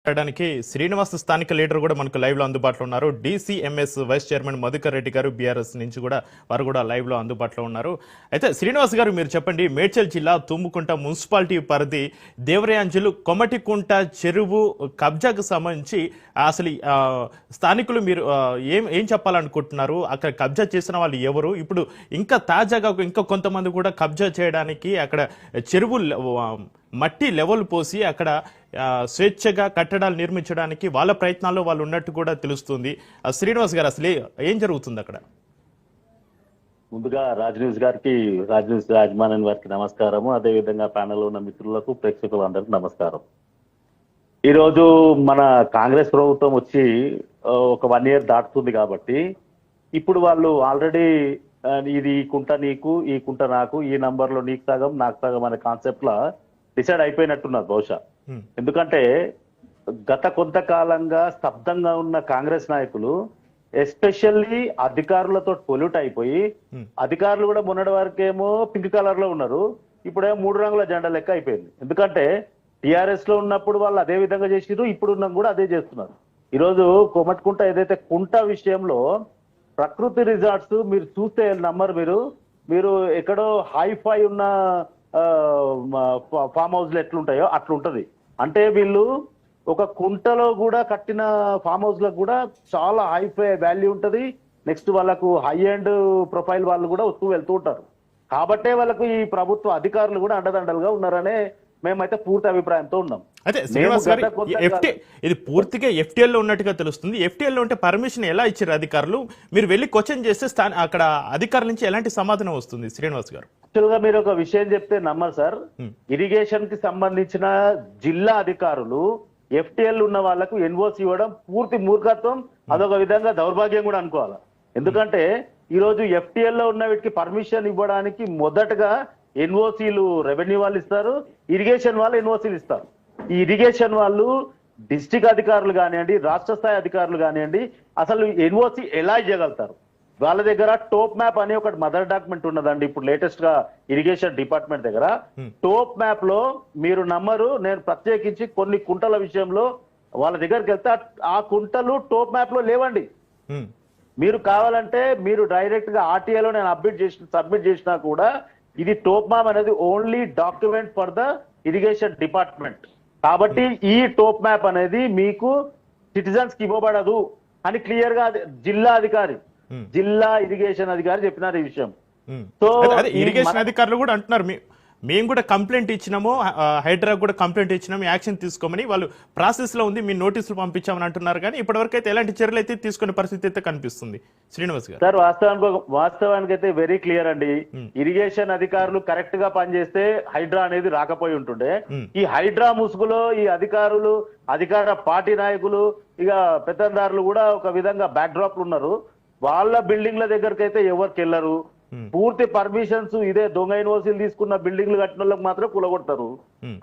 చేయడానికి శ్రీనివాస్ స్థానిక లీడర్ కూడా మనకు లైవ్ లో అందుబాటులో ఉన్నారు. DCMS vice chairman Madhukar Reddy garu BRS నుంచి కూడా వారు కూడా లైవ్ లో అందుబాటులో ఉన్నారు. అయితే శ్రీనివాస్ గారు మీరు చెప్పండి, మేడ్చల్ జిల్లా తుమ్ముకుంట మున్సిపాలిటీ పరిధి దేవరయాంజలు కొమటికుంట చెరువు కబ్జాకు సంబంధించి అసలు స్థానికులు మీరు ఏం చెప్పాలనుకుంటున్నారు? అక్కడ కబ్జా చేసిన వాళ్ళు ఎవరు? ఇప్పుడు ఇంకా తాజాగా ఇంకా కొంతమంది కూడా కబ్జా చేయడానికి అక్కడ చెరువు మట్టి లెవెల్ పోసి అక్కడ స్వేచ్ఛగా కట్టడాలు నిర్మించడానికి వాళ్ళ ప్రయత్నాల్లో వాళ్ళు ఉన్నట్టు కూడా తెలుస్తుంది. శ్రీనివాస్ గారు, అసలు ఏం జరుగుతుంది అక్కడ? ముందుగా రాజ్ న్యూస్ గారికి, రాజ్ న్యూస్ యాజమాన్యం వారికి నమస్కారము. అదేవిధంగా ప్యానెల్ ఉన్న మిత్రులకు, ప్రేక్షకులందరికీ నమస్కారం. ఈరోజు మన కాంగ్రెస్ ప్రభుత్వం వచ్చి ఒక 1 year దాటుతుంది కాబట్టి ఇప్పుడు వాళ్ళు ఆల్రెడీ ఇది ఈ కుంట నీకు, ఈ కుంట నాకు, ఈ నంబర్లో నీకు సగం నాకు సగం అనే కాన్సెప్ట్ లా డిసైడ్ అయిపోయినట్టున్నారు బహుశా. ఎందుకంటే గత కొంతకాలంగా స్తబ్దంగా ఉన్న కాంగ్రెస్ నాయకులు ఎస్పెషల్లీ అధికారులతో పొల్యూట్ అయిపోయి, అధికారులు కూడా మొన్నటి వరకేమో పింక్ కలర్ లో ఉన్నారు, ఇప్పుడేమో 3 రంగుల జెండా లెక్క అయిపోయింది. ఎందుకంటే టిఆర్ఎస్ లో ఉన్నప్పుడు వాళ్ళు అదే విధంగా చేసిరు, ఇప్పుడు ఉన్న కూడా అదే చేస్తున్నారు. ఈరోజు కొమట్కుంట ఏదైతే కుంట విషయంలో ప్రకృతి రిసార్ట్స్ మీరు చూస్తే నమ్మరు, మీరు ఎక్కడో హైఫై ఉన్న ఫామ్ హౌస్లు ఎట్లుంటాయో అట్లుంటది. అంటే వీళ్ళు ఒక కుంటలో కూడా కట్టిన ఫామ్ హౌస్ లకు కూడా చాలా హైఫై వాల్యూ ఉంటది. నెక్స్ట్ వాళ్ళకు హై అండ్ ప్రొఫైల్ వాళ్ళు కూడా వస్తూ వెళ్తూ ఉంటారు. కాబట్టే వాళ్ళకు ఈ ప్రభుత్వ అధికారులు కూడా అండదండలుగా ఉన్నారనే మేమైతే పూర్తి అభిప్రాయంతో ఉన్నాం. అయితే శ్రీనివాస్ గారు, ఇది పూర్తిగా FTL లో ఉన్నట్టుగా తెలుస్తుంది. FTL లో ఉంటే పర్మిషన్ ఎలా ఇచ్చారు అధికారులు? మీరు వెళ్ళి క్వశ్చన్ చేస్తే అక్కడ అధికారుల నుంచి ఎలాంటి సమాధానం వస్తుంది? శ్రీనివాస్ గారు, యాక్చువల్ గా మీరు ఒక విషయం చెప్తే నమ్మరు సార్. ఇరిగేషన్ కి సంబంధించిన జిల్లా అధికారులు FTL ఉన్న వాళ్ళకు NOC ఇవ్వడం పూర్తి మూర్ఖత్వం, అదొక విధంగా దౌర్భాగ్యం కూడా అనుకోవాలి. ఎందుకంటే ఈ రోజు FTL లో ఉన్న వీటికి పర్మిషన్ ఇవ్వడానికి మొదటగా NOCలు రెవెన్యూ వాళ్ళు ఇస్తారు, ఇరిగేషన్ వాళ్ళు NOCలు ఇస్తారు. ఈ ఇరిగేషన్ వాళ్ళు డిస్ట్రిక్ట్ అధికారులు కానివ్వండి, రాష్ట్ర స్థాయి అధికారులు కానివ్వండి, అసలు NOC ఎలా ఇవ్వగలుగుతారు? వాళ్ళ దగ్గర టోప్ మ్యాప్ అనే ఒక మదర్ డాక్యుమెంట్ ఉన్నదండి. ఇప్పుడు లేటెస్ట్ గా ఇరిగేషన్ డిపార్ట్మెంట్ దగ్గర టోప్ మ్యాప్ లో మీరు నమ్మరు, నేను ప్రత్యేకించి కొన్ని కుంటల విషయంలో వాళ్ళ దగ్గరికి వెళ్తే ఆ కుంటలు టోప్ మ్యాప్ లో లేవండి. మీరు కావాలంటే మీరు డైరెక్ట్ గా RTA లో నేను సబ్మిట్ చేసినా కూడా ఇది టోప్ మ్యాప్ అనేది only document for the irrigation department. కాబట్టి ఈ టోప్ మ్యాప్ అనేది మీకు సిటిజన్స్ కి ఇవ్వబడదు అని క్లియర్ గా జిల్లా ఇరిగేషన్ అధికారి చెప్పినారు ఈ విషయం. సో ఇరిగేషన్ అధికారులు కూడా అంటున్నారు, మేము కూడా కంప్లైంట్ ఇచ్చినాము, హైడ్రా కూడా కంప్లైంట్ ఇచ్చినాము, యాక్షన్ తీసుకోమని వాళ్ళు ప్రాసెస్ లో ఉంది, మీ నోటీసులు పంపించామని అంటున్నారు. కానీ ఇప్పటివరకు అయితే ఎలాంటి చర్యలు అయితే తీసుకునే పరిస్థితి అయితే కనిపిస్తుంది. శ్రీనివాస్ గారు, సార్ వాస్తవానికి అయితే వెరీ క్లియర్ అండి. ఇరిగేషన్ అధికారులు కరెక్ట్ గా పనిచేస్తే హైడ్రా అనేది రాకపోయి ఉంటుండే. ఈ హైడ్రా ముసుగులో ఈ అధికార పార్టీ నాయకులు, ఇక పెత్తందారులు కూడా ఒక విధంగా బ్యాక్ డ్రాప్ ఉన్నారు. వాళ్ళ బిల్డింగ్ల దగ్గరికి అయితే ఎవరికి వెళ్ళరు. పూర్తి పర్మిషన్స్ ఇదే దొంగ NOCలు తీసుకున్న బిల్డింగ్లు కట్టిన వాళ్ళకి మాత్రం కూలగొడతారు.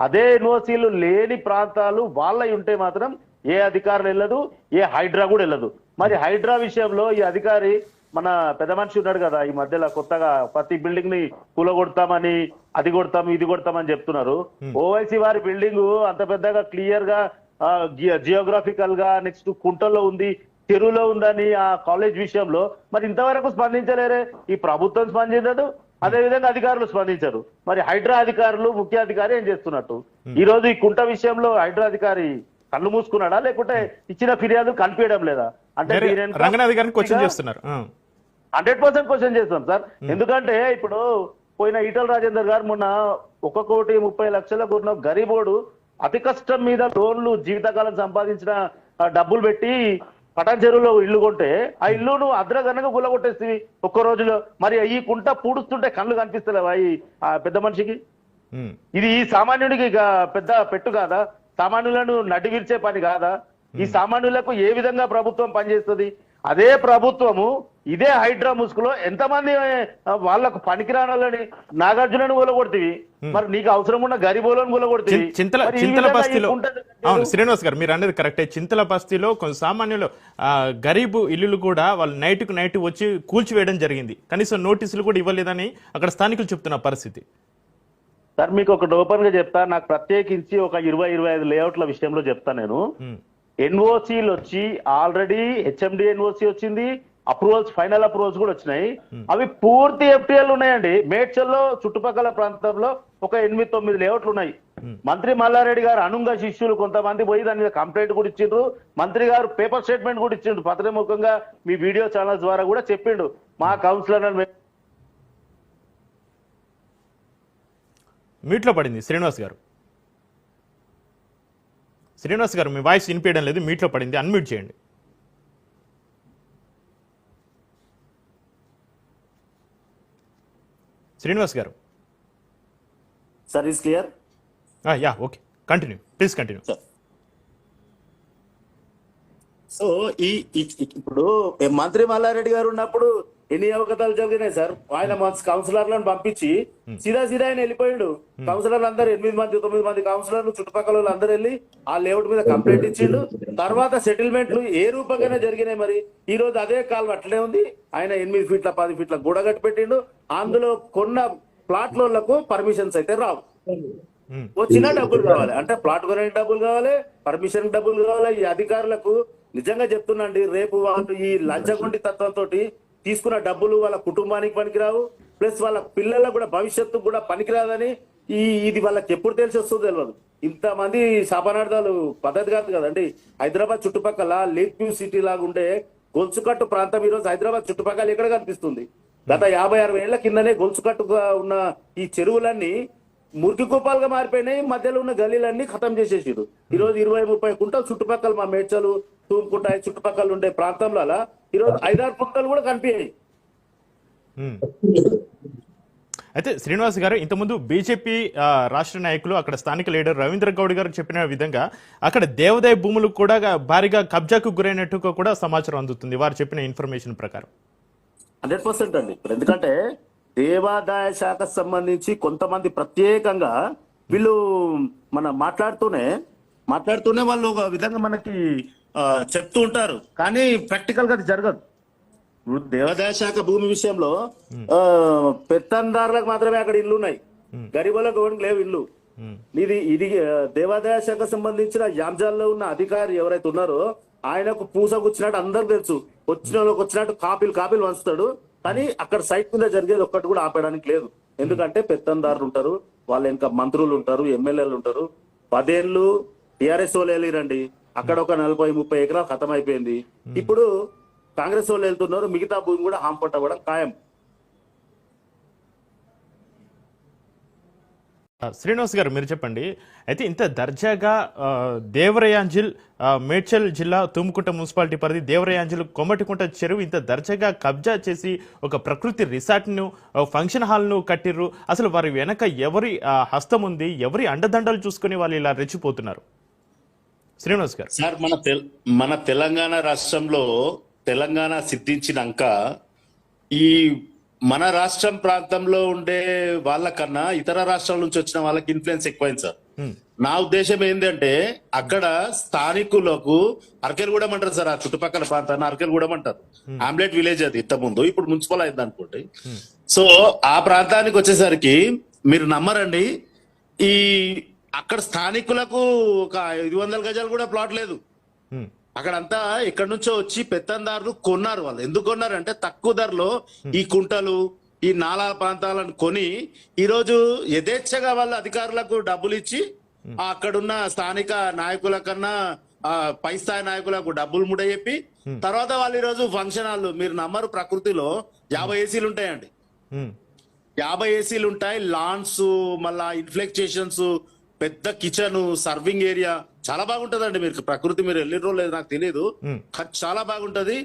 అదే NOCలు లేని ప్రాంతాలు వాళ్ళ ఉంటే మాత్రం ఏ అధికారులు వెళ్ళదు, ఏ హైడ్రా కూడా వెళ్ళదు. మరి హైడ్రా విషయంలో ఈ అధికారి మన పెద్ద మనిషి ఉన్నాడు కదా, ఈ మధ్యలో కొత్తగా ప్రతి బిల్డింగ్ ని కూలగొడతామని, అది కొడతాం ఇది కొడతామని చెప్తున్నారు. ఓవైసీ వారి బిల్డింగ్ అంత పెద్దగా క్లియర్ గా జియోగ్రాఫికల్ గా నెక్స్ట్ కుంటల్లో ఉంది, చెరువులో ఉందని ఆ కాలేజ్ విషయంలో మరి ఇంతవరకు స్పందించలేరే. ఈ ప్రభుత్వం స్పందించదు, అదేవిధంగా అధికారులు స్పందించరు. మరి హైడ్రా అధికారులు, ముఖ్య అధికారి ఏం చేస్తున్నట్టు? ఈ రోజు ఈ కుంట విషయంలో హైడ్రా అధికారి కళ్ళు మూసుకున్నాడా, లేకుంటే ఇచ్చిన ఫిర్యాదు కనిపించడం లేదా? అంటే 100% క్వశ్చన్ చేస్తాం సార్. ఎందుకంటే ఇప్పుడు పోయిన ఈటల రాజేందర్ గారు మొన్న 1,30,00,000 కొన్న గరీబోడు అతి కష్టం మీద లోన్లు జీవితకాలం సంపాదించిన డబ్బులు పెట్టి పటాన్ చెరువులో ఇల్లు కొంటే ఆ ఇల్లు నువ్వు అద్రగనగా గుల్లగొట్టేసి ఒక్క రోజులో. మరి ఈ కుంట పూడుస్తుంటే కళ్ళు కనిపిస్తలేవా ఈ పెద్ద మనిషికి? ఇది ఈ సామాన్యుడికి పెద్ద పెట్టు కాదా? సామాన్యులను నడివిర్చే పని కాదా? ఈ సామాన్యులకు ఏ విధంగా ప్రభుత్వం పనిచేస్తుంది? అదే ప్రభుత్వము ఇదే హైడ్రా ముసుగులో ఎంతమంది వాళ్ళకు పనికిరానాలని నాగార్జునను కూలగొడుతుంది, మరి నీకు అవసరం ఉన్న గరీబోలను కూలగొడుతుంది. చింతల బస్తీలో, అవును శ్రీనివాస్ గారు మీరు అనేది కరెక్టే, చింతల బస్తీలో కొంత సామాన్యులు గరీబు ఇల్లులు కూడా వాళ్ళు నైట్ వచ్చి కూల్చివేయడం జరిగింది. కనీసం నోటీసులు కూడా ఇవ్వలేదని అక్కడ స్థానికులు చెప్తున్న పరిస్థితి. సార్ మీకు ఒకటి ఓపెన్ గా చెప్తా, నాకు ప్రత్యేకించి ఒక 20-25 లేఅవుట్ల విషయంలో చెప్తా నేను. ఉమ్, ఎన్ఓసీలు వచ్చి ఆల్రెడీ హెచ్ఎండి ఎన్ఓసి వచ్చింది, అప్రూవల్స్ ఫైనల్ అప్రూవల్స్ కూడా వచ్చినాయి. అవి పూర్తి ఎఫ్టీఎల్ ఉన్నాయండి. మేడ్చల్లో చుట్టుపక్కల ప్రాంతంలో ఒక 8-9 లేఅవుట్లు ఉన్నాయి. మంత్రి మల్లారెడ్డి గారు అనుంగ శిష్యులు కొంతమంది పోయి దాని మీద కంప్లైంట్ కూడా ఇచ్చిండ్రు. మంత్రి గారు పేపర్ స్టేట్మెంట్ కూడా ఇచ్చిండు, పత్రముఖంగా మీ వీడియో ఛానల్స్ ద్వారా కూడా చెప్పిండు. మా కౌన్సిలర్ మ్యూట్లో పడింది శ్రీనివాస్ గారు. శ్రీనివాస్ గారు మీ వాయిస్ వినిపించడం లేదు, మ్యూట్లో పడింది, అన్మ్యూట్ చేయండి. శ్రీనివాస్ గారు. Sir is clear. Yeah okay, continue please continue. So ఇప్పుడు మంత్రి మల్లారెడ్డి గారు ఉన్నప్పుడు ఎన్ని అవకతాలు జరిగినాయి సార్. ఆయన కౌన్సిలర్లను పంపించి సీదా ఆయన వెళ్ళిపోయాడు. కౌన్సిలర్లు అందరూ 8-9 మంది కౌన్సిలర్లు చుట్టుపక్కల వాళ్ళు అందరూ వెళ్ళి ఆ లేఅవుట్ మీద కంప్లైంట్ ఇచ్చిండు. తర్వాత సెటిల్మెంట్లు ఏ రూపంగానే జరిగినాయి. మరి ఈ రోజు అదే కాల్ అట్లనే ఉంది. ఆయన 8 ఫీట్ల 10 ఫీట్ల గోడ కట్టి పెట్టిండు. అందులో కొన్న ప్లాట్లకు పర్మిషన్స్ అయితే రావు. వచ్చిన డబ్బులు కావాలి అంటే ప్లాట్ కొనడానికి డబ్బులు కావాలి, పర్మిషన్ డబ్బులు కావాలి. ఈ అధికారులకు నిజంగా చెప్తున్నాండి, రేపు వాళ్ళు ఈ లంచగొండి తత్వంతో తీసుకున్న డబ్బులు వాళ్ళ కుటుంబానికి పనికిరావు, ప్లస్ వాళ్ళ పిల్లలకు కూడా భవిష్యత్తు కూడా పనికిరాదని ఇది వాళ్ళకి ఎప్పుడు తెలిసి వస్తుందో తెలియదు. ఇంతమంది శాపనార్థాలు పద్ధతి కాదు కదండి. హైదరాబాద్ చుట్టుపక్కల లేక్ వ్యూ సిటీ లాగా ఉండే గొలుసుకట్టు ప్రాంతం ఈ రోజు హైదరాబాద్ చుట్టుపక్కల ఎక్కడ కనిపిస్తుంది? గత 50-60 ఏళ్ల కిందనే గొలుసుకట్టుగా ఉన్న ఈ చెరువులన్నీ మురికి కూపాలుగా మారిపోయినాయి. మధ్యలో ఉన్న గలీలన్నీ ఖతం చేసేసారు. ఈ రోజు 20-30 కుంటలు చుట్టుపక్కల మా మేడ్చలు తూముకుంటా చుట్టుపక్కల ఉండే ప్రాంతంలో అలా ఈ రోజు 5-6 కుంటలు కూడా కనిపించాయి. అయితే శ్రీనివాస్ గారు, ఇంతకుముందు బీజేపీ రాష్ట్ర నాయకులు అక్కడ స్థానిక లీడర్ రవీంద్ర గౌడ్ గారు చెప్పిన విధంగా అక్కడ దేవాదాయ భూములు కూడా భారీగా కబ్జాకు గురైనట్టుగా కూడా సమాచారం అందుతుంది వారు చెప్పిన ఇన్ఫర్మేషన్ ప్రకారం. 100% అండి. ఎందుకంటే దేవాదాయ శాఖకు సంబంధించి కొంతమంది ప్రత్యేకంగా వీళ్ళు మన మాట్లాడుతూనే వాళ్ళు ఒక విధంగా మనకి చెప్తూ ఉంటారు, కానీ ప్రాక్టికల్ గా అది జరగదు. ఇప్పుడు దేవాదాయ శాఖ భూమి విషయంలో పెత్తందారులకు మాత్రమే అక్కడ ఇల్లు ఉన్నాయి, గరీబులకు ఎవరికి లేవు ఇల్లు. ఇది దేవాదాయ శాఖ సంబంధించిన యాంజాల్లో ఉన్న అధికారి ఎవరైతే ఉన్నారో ఆయనకు పూసకొచ్చినట్టు అందరికి తెలుసు. వచ్చిన వాళ్ళకి వచ్చినట్టు కాపీలు వంచుతాడు, కానీ అక్కడ సైట్ మీద జరిగేది ఒక్కటి కూడా ఆపేయడానికి లేదు. ఎందుకంటే పెత్తందారులు ఉంటారు, వాళ్ళ ఇంకా మంత్రులు ఉంటారు, ఎమ్మెల్యేలు ఉంటారు. 10 ఏళ్ళు టిఆర్ఎస్ వాళ్ళు వెళ్ళిరండి, అక్కడ ఒక 40-30 ఎకరాలు ఖతం అయిపోయింది. ఇప్పుడు కాంగ్రెస్ వాళ్ళు వెళ్తున్నారు, మిగతా భూమి కూడా హాంపట్ట కూడా ఖాయం. శ్రీనివాస్ గారు మీరు చెప్పండి, అయితే ఇంత దర్జాగా దేవరయాంజిల్ మేడ్చల్ జిల్లా తుమ్ముకుంట మున్సిపాలిటీ పరిధి దేవరయాంజిల్ కొమ్మటికుంట చెరువు ఇంత దర్జాగా కబ్జా చేసి ఒక ప్రకృతి రిసార్ట్ను ఫంక్షన్ హాల్ను కట్టిర్రు. అసలు వారి వెనక ఎవరి హస్తం ఉంది, ఎవరి అండదండలు చూసుకుని వాళ్ళు ఇలా రెచ్చిపోతున్నారు? శ్రీనివాస్ గారు. సార్, మన తెలంగాణ రాష్ట్రంలో తెలంగాణ సిద్ధించినాక ఈ మన రాష్ట్రం ప్రాంతంలో ఉండే వాళ్ళకన్నా ఇతర రాష్ట్రాల నుంచి వచ్చిన వాళ్ళకి ఇన్ఫ్లుయెన్స్ ఎక్కువైంది సార్. నా ఉద్దేశం ఏంటంటే అక్కడ స్థానికులకు అరకెలగూడెం అంటారు సార్, ఆ చుట్టుపక్కల ప్రాంతాన్ని అరకెలగూడెం అంటారు. ఆమ్లెట్ విలేజ్ అది ఇంత ముందు, ఇప్పుడు మున్సిపల్ అయింది అనుకోండి. సో ఆ ప్రాంతానికి వచ్చేసరికి మీరు నమ్మరండి, ఈ అక్కడ స్థానికులకు ఒక 500 గజాలు కూడా ప్లాట్ లేదు. అక్కడంతా ఎక్కడి నుంచో వచ్చి పెత్తందారులు కొన్నారు. వాళ్ళు ఎందుకు కొన్నారంటే తక్కువ ధరలో ఈ కుంటలు ఈ నాలా ప్రాంతాలను కొని ఈరోజు యథేచ్ఛగా వాళ్ళ అధికారులకు డబ్బులు ఇచ్చి అక్కడున్న స్థానిక నాయకుల కన్నా పై స్థాయి నాయకులకు డబ్బులు ముడ చెప్పి తర్వాత వాళ్ళు ఈరోజు ఫంక్షన్ హాల్, మీరు నమ్మరు, ప్రకృతిలో 50 ఏసీలు ఉంటాయండి. 50 ఏసీలు ఉంటాయి, లాన్స్, మళ్ళా ఇన్ఫ్లెక్చేషన్స్, పెద్ద కిచెన్, సర్వింగ్ ఏరియా, చాలా బాగుంటదండి. మీరు ప్రకృతి మీరు వెళ్ళిన లేదు నాకు తెలియదు, చాలా బాగుంటది.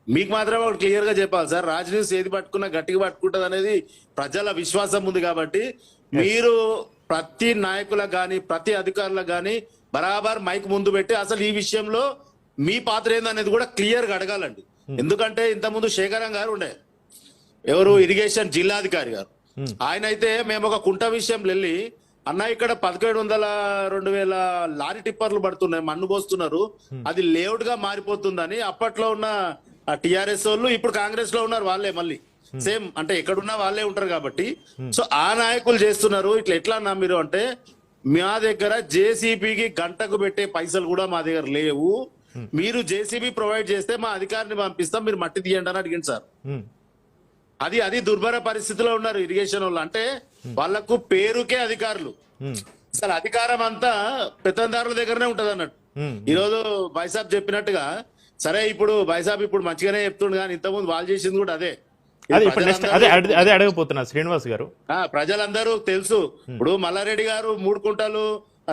మీకు మాత్రమే ఒకటి క్లియర్ గా చెప్పాలి సార్, రాజ్ న్యూస్ ఏది పట్టుకున్నా గట్టిగా పట్టుకుంటది అనేది ప్రజల విశ్వాసం ఉంది. కాబట్టి మీరు ప్రతి నాయకులకు గాని ప్రతి అధికారులకు గాని బరాబర్ మైక్ ముందు పెట్టి అసలు ఈ విషయంలో మీ పాత్ర ఏందనేది కూడా క్లియర్ గా అడగాలండి. ఎందుకంటే ఇంతకుముందు శేఖరం గారు ఉండే, ఎవరు ఇరిగేషన్ జిల్లాధికారి గారు, ఆయన అయితే మేము ఒక కుంట విషయంలో వెళ్ళి అన్న ఇక్కడ 1700-2000 లారీ టిప్పర్లు పడుతున్నాయి, మన్ను పోస్తున్నారు, అది లేఅవుట్ గా మారిపోతుందని అప్పట్లో ఉన్న టిఆర్ఎస్ వాళ్ళు ఇప్పుడు కాంగ్రెస్ లో ఉన్నారు వాళ్ళే మళ్ళీ సేమ్ అంటే ఎక్కడున్నా వాళ్ళే ఉంటారు కాబట్టి సో ఆ నాయకులు చేస్తున్నారు. ఇట్లా ఎట్లా అన్నా మీరు అంటే మా దగ్గర జేసీబీకి గంటకు పెట్టే పైసలు కూడా మా దగ్గర లేవు, మీరు జేసీబీ ప్రొవైడ్ చేస్తే మా అధికారిని పంపిస్తాం, మీరు మట్టి తీయండి అని అడిగింది సార్. అది దుర్భర పరిస్థితిలో ఉన్నారు ఇరిగేషన్ వాళ్ళు. అంటే వాళ్ళకు పేరుకే అధికారులు, అసలు అధికారం అంతా పెత్తందారుల దగ్గరనే ఉంటది అన్నట్టు. ఈరోజు బైసాబ్ చెప్పినట్టుగా సరే ఇప్పుడు బైసాబ్ ఇప్పుడు మంచిగానే చెప్తుండు కానీ ఇంతకుముందు వాళ్ళు చేసింది కూడా అదే. అదే ఇప్పుడు నెక్స్ట్ అదే అడగపోతున్నా శ్రీనివాస్ గారు. ప్రజలందరూ తెలుసు. ఇప్పుడు మల్లారెడ్డి గారు 3 కుంటలు,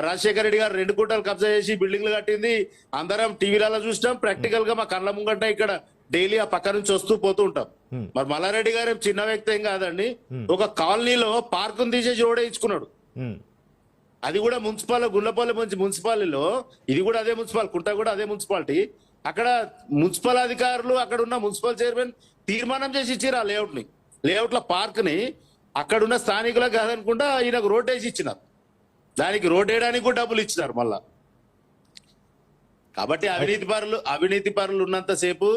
రాజశేఖర రెడ్డి గారు 2 కుంటలు కబ్జా చేసి బిల్డింగ్లు కట్టింది అందరం టీవీలలో చూసినాం. ప్రాక్టికల్ గా మా కళ్ళ ముంగట ఇక్కడ డైలీ ఆ పక్క నుంచి వస్తూ పోతూ ఉంటాం. మరి మల్లారెడ్డి గారు చిన్న వ్యక్తి ఏం కాదండి, ఒక కాలనీలో పార్కును తీసేసి రోడ్ వేయించుకున్నాడు. అది కూడా మున్సిపల్ గుండ్లపల్లి మున్సిపాలిటీలో, ఇది కూడా అదే మున్సిపాల్, కుంట కూడా అదే మున్సిపాలిటీ. అక్కడ మున్సిపల్ అధికారులు అక్కడ ఉన్న మున్సిపల్ చైర్మన్ తీర్మానం చేసి ఇచ్చారు ఆ లేఅవుట్ లో పార్క్ ని. అక్కడున్న స్థానికులకు కాదనుకుంటా ఈయనకు రోడ్ వేసి ఇచ్చినారు, దానికి రోడ్ వేయడానికి కూడా డబ్బులు ఇచ్చినారు మళ్ళా. కాబట్టి అవినీతి పరులు ఉన్నంతసేపు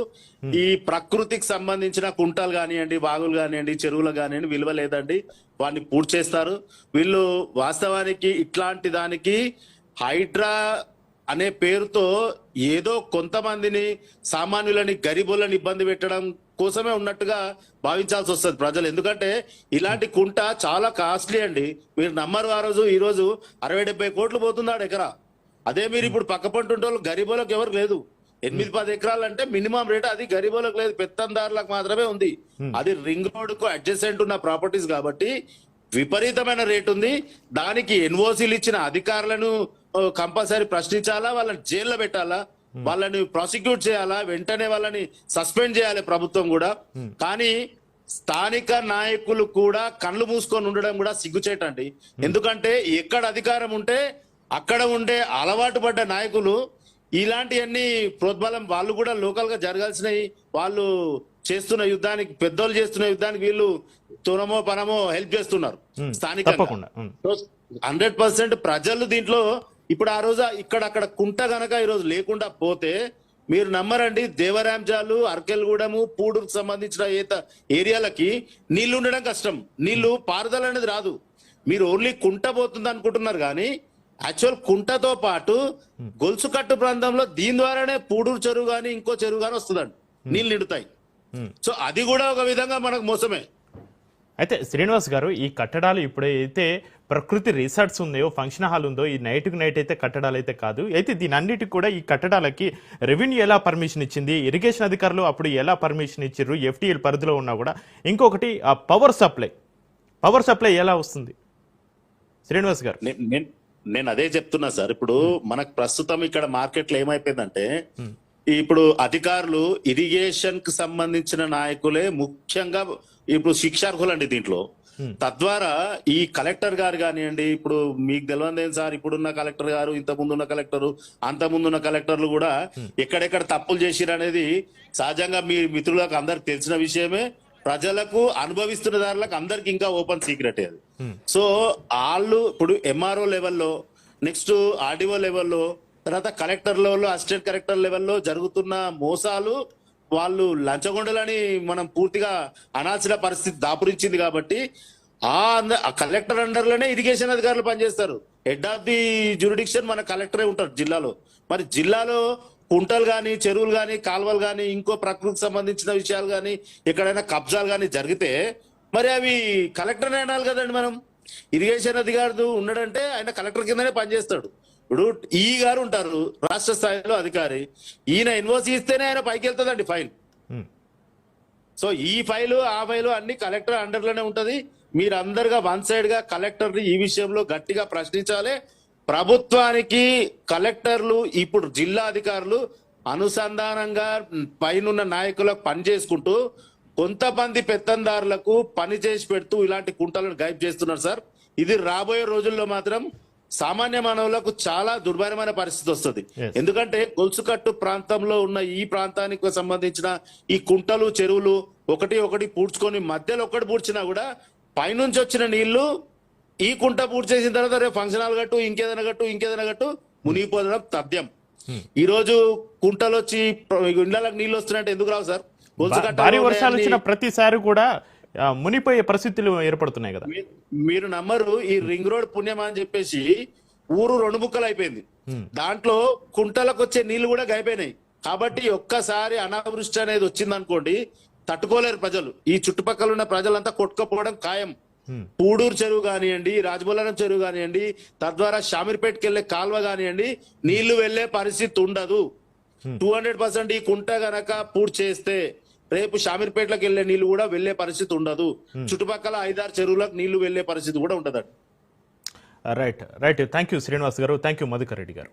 ఈ ప్రకృతికి సంబంధించిన కుంటలు కానివ్వండి, బాగులు కానివ్వండి, చెరువులు కానివ్వండి విలువ లేదండి, వాడిని పూర్తి చేస్తారు వీళ్ళు. వాస్తవానికి ఇట్లాంటి దానికి హైడ్రా అనే పేరుతో ఏదో కొంతమందిని సామాన్యులని గరీబులని ఇబ్బంది పెట్టడం కోసమే ఉన్నట్టుగా భావించాల్సి వస్తుంది ప్రజలు. ఎందుకంటే ఇలాంటి కుంట చాలా కాస్ట్లీ అండి, మీరు నమ్మరు. ఈ రోజు 60-70 కోట్లు పోతున్నాడు ఎకరా. అదే మీరు ఇప్పుడు పక్క పంటుంటోళ్ళు గరీబులకు ఎవరికి లేదు. 8-10 ఎకరాలు అంటే మినిమం రేట్, అది గరీబులకు లేదు, పెత్తందారులకు మాత్రమే ఉంది. అది రింగ్ రోడ్ కు అడ్జసెంట్ ఉన్న ప్రాపర్టీస్ కాబట్టి విపరీతమైన రేట్ ఉంది. దానికి ఎన్ఓసీలు ఇచ్చిన అధికారులను కంపల్సరీ ప్రశ్నించాలా, వాళ్ళని జైల్లో పెట్టాలా, వాళ్ళని ప్రాసిక్యూట్ చేయాలా, వెంటనే వాళ్ళని సస్పెండ్ చేయాలి ప్రభుత్వం కూడా. కానీ స్థానిక నాయకులు కూడా కళ్ళు మూసుకొని ఉండడం కూడా సిగ్గుచేటండి. ఎందుకంటే ఎక్కడ అధికారం ఉంటే అక్కడ ఉండే అలవాటు పడ్డ నాయకులు ఇలాంటివన్నీ ప్రోద్బలం వాళ్ళు కూడా లోకల్ గా జరగాల్సినవి వాళ్ళు చేస్తున్న యుద్ధానికి, పెద్దోళ్ళు చేస్తున్న యుద్ధానికి వీళ్ళు తునమో పనమో హెల్ప్ చేస్తున్నారు స్థానికంగా. 100% ప్రజలు దీంట్లో ఇప్పుడు ఆ రోజు అక్కడ కుంట గనక ఈరోజు లేకుండా పోతే మీరు నమ్మరండి, దేవరాంజాలు, అర్కెల్గూడెము, పూడూరుకు సంబంధించిన ఏరియాలకి నీళ్లు ఉండడం కష్టం. నీళ్లు పారుదల అనేది రాదు. మీరు ఓన్లీ కుంట పోతుంది అనుకుంటున్నారు కానీ యాక్చువల్ కుంటతో పాటు గొలుసు కట్టు ప్రాంతంలో దీని ద్వారానే పూడూరు చెరువు గానీ ఇంకో చెరువు గానీ వస్తుందండి, నీళ్ళు నిండుతాయి. సో అది కూడా ఒక విధంగా మనకు మోసమే. అయితే శ్రీనివాస్ గారు, ఈ కట్టడాలు ఇప్పుడైతే ప్రకృతి రిసార్ట్స్ ఉన్నాయో, ఫంక్షన్ హాల్ ఉందో, ఈ నైట్ అయితే కట్టడాలు అయితే కాదు. అయితే దీని అన్నిటికి కూడా ఈ కట్టడాలకి రెవెన్యూ ఎలా పర్మిషన్ ఇచ్చింది, ఇరిగేషన్ అధికారులు అప్పుడు ఎలా పర్మిషన్ ఇచ్చారు, ఎఫ్టీఎల్ పరిధిలో ఉన్నా కూడా. ఇంకొకటి ఆ పవర్ సప్లై ఎలా వస్తుంది శ్రీనివాస్ గారు? నేను అదే చెప్తున్నా సార్. ఇప్పుడు మనకు ప్రస్తుతం ఇక్కడ మార్కెట్ లో ఏమైపోయిందంటే, ఇప్పుడు అధికారులు ఇరిగేషన్ కు సంబంధించిన నాయకులే ముఖ్యంగా ఇప్పుడు శిక్షార్హులండి దీంట్లో. తద్వారా ఈ కలెక్టర్ గారు కానివ్వండి, ఇప్పుడు మీకు తెలియదేం సార్, ఇప్పుడున్న కలెక్టర్ గారు, ఇంత ముందున్న కలెక్టరు, అంత ముందున్న కలెక్టర్లు కూడా ఎక్కడెక్కడ తప్పులు చేసిరు అనేది సహజంగా మీ మిత్రులకు అందరికి తెలిసిన విషయమే. ప్రజలకు అనుభవిస్తున్న దారులకు అందరికి ఇంకా ఓపెన్ సీక్రెట్ అది. సో వాళ్ళు ఇప్పుడు ఎంఆర్ఓ లెవెల్లో, నెక్స్ట్ ఆర్డీఓ లెవెల్లో, తర్వాత కలెక్టర్ లెవెల్లో, అసిస్టెంట్ కలెక్టర్ లెవెల్లో జరుగుతున్న మోసాలు వాళ్ళు లంచగొండలని మనం పూర్తిగా అనాల్సిన పరిస్థితి దాపురించింది. కాబట్టి ఆ కలెక్టర్ అండర్ లోనే ఇరిగేషన్ అధికారులు పనిచేస్తారు. హెడ్ ఆఫ్ ది జ్యూరిడిక్షన్ మన కలెక్టరే ఉంటారు జిల్లాలో. మరి జిల్లాలో కుంటలు గాని, చెరువులు గాని, కాలువలు గాని, ఇంకో ప్రకృతికి సంబంధించిన విషయాలు గాని, ఎక్కడైనా కబ్జాలు గాని జరిగితే మరి అవి కలెక్టర్ అనాలి కదండి. మనం ఇరిగేషన్ అధికారులు ఉన్నాడంటే ఆయన కలెక్టర్ కిందనే పనిచేస్తాడు. ఇప్పుడు ఈ గారు ఉంటారు రాష్ట్ర స్థాయిలో అధికారి, ఈయన ఎన్ఓసి ఇస్తేనే ఆయన పైకి వెళ్తుందండి ఫైల్. సో ఈ ఫైలు ఆ ఫైలు అన్ని కలెక్టర్ అండర్ లోనే ఉంటది. మీరందరుగా వన్ సైడ్ గా కలెక్టర్ ని ఈ విషయంలో గట్టిగా ప్రశ్నించాలి. ప్రభుత్వానికి కలెక్టర్లు, ఇప్పుడు జిల్లా అధికారులు అనుసంధానంగా పైనున్న నాయకులకు పని చేసుకుంటూ కొంతమంది పెత్తందారులకు పని చేసి పెడుతూ ఇలాంటి కుంటలను గైబ్ చేస్తున్నారు సార్. ఇది రాబోయే రోజుల్లో మాత్రం సామాన్య మానవులకు చాలా దుర్భరమైన పరిస్థితి వస్తుంది. ఎందుకంటే గొలుసుకట్టు ప్రాంతంలో ఉన్న ఈ ప్రాంతానికి సంబంధించిన ఈ కుంటలు, చెరువులు ఒకటి పూడ్చుకొని మధ్యలో ఒకటి పూడ్చినా కూడా పైనుంచి వచ్చిన నీళ్లు ఈ కుంట పూర్తి చేసిన తర్వాత రేపు ఫంక్షన్ హాల్ గట్టు, ఇంకేదైనా గట్టు మునిగిపోవడం తథ్యం. ఈ రోజు కుంటలు వచ్చి ఇళ్లకు నీళ్లు వస్తున్నాయంటే ఎందుకు రావు సార్? గొలుసుకట్ట భారీ రోడ్డే వర్షాలు అని వచ్చిన ప్రతిసారి కూడా మునిపోయే పరిస్థితులు ఏర్పడుతున్నాయి కదా. మీరు నమ్మరు, ఈ రింగ్ రోడ్ పుణ్యమా అని చెప్పేసి ఊరు 2 ముక్కలు అయిపోయింది. దాంట్లో కుంటలకు వచ్చే నీళ్లు కూడా గైపోయినాయి. కాబట్టి ఒక్కసారి అనావృష్టి అనేది వచ్చింది అనుకోండి, తట్టుకోలేరు ప్రజలు. ఈ చుట్టుపక్కల ఉన్న ప్రజలంతా కొట్టుకపోవడం ఖాయం. పూడూరు చెరువు కానివ్వండి, రాజబోలరం చెరువు కానివ్వండి, తద్వారా షామీర్పేటకి వెళ్లే కాల్వ కానివ్వండి, నీళ్లు వెళ్లే పరిస్థితి ఉండదు. 200% ఈ కుంట గనక పూర్తి చేస్తే రేపు షామీర్పేటలకు వెళ్లే నీళ్లు కూడా వెళ్లే పరిస్థితి ఉండదు. చుట్టుపక్కల 5-6 చెరువులకు నీళ్లు వెళ్లే పరిస్థితి కూడా ఉండదు. రైట్ థ్యాంక్ యూ శ్రీనివాస్ గారు, థ్యాంక్ యూ మధుకర్ రెడ్డి గారు.